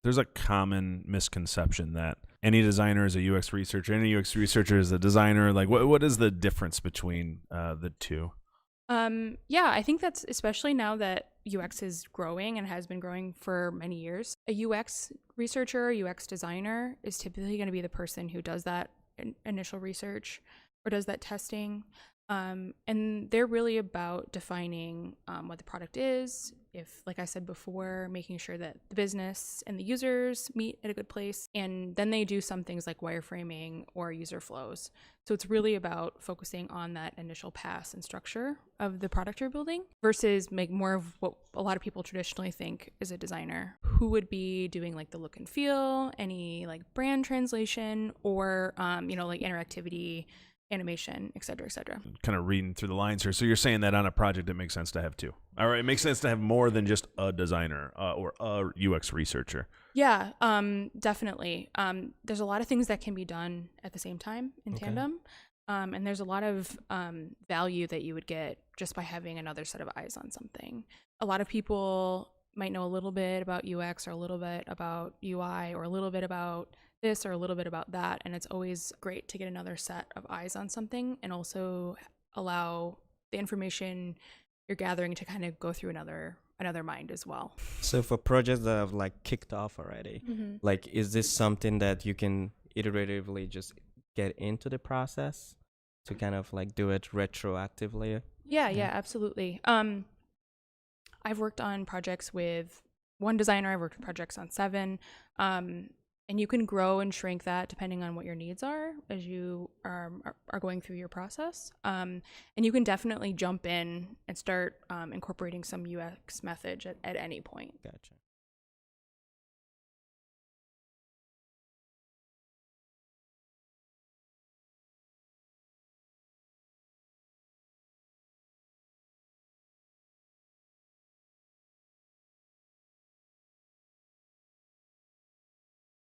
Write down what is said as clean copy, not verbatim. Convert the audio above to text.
There's a common misconception that any designer is a UX researcher, any UX researcher is a designer. Like, what is the difference between the two? Yeah, I think that's especially now that UX is growing and has been growing for many years. A UX researcher, UX designer is typically going to be the person who does that initial research or does that testing. And they're really about defining what the product is. If, like I said before, making sure that the business and the users meet at a good place. And then they do some things like wireframing or user flows. So it's really about focusing on that initial pass and structure of the product you're building versus make more of what a lot of people traditionally think is a designer, who would be doing like the look and feel, any like brand translation, or like interactivity, animation, et cetera, et cetera. Kind of reading through the lines here. So you're saying that on a project, it makes sense to have two. All right, it makes sense to have more than just a designer or a UX researcher. Yeah, definitely. There's a lot of things that can be done at the same time in tandem. And there's a lot of value that you would get just by having another set of eyes on something. A lot of people might know a little bit about UX or a little bit about UI or a little bit about this or a little bit about that. And it's always great to get another set of eyes on something and also allow the information you're gathering to kind of go through another mind as well. So for projects that have like kicked off already, like is this something that you can iteratively just get into the process to kind of like do it retroactively? Yeah, absolutely. I've worked on projects with one designer. I've worked with projects on 7. And you can grow and shrink that depending on what your needs are as you are going through your process. And you can definitely jump in and start incorporating some UX methods at any point. Gotcha.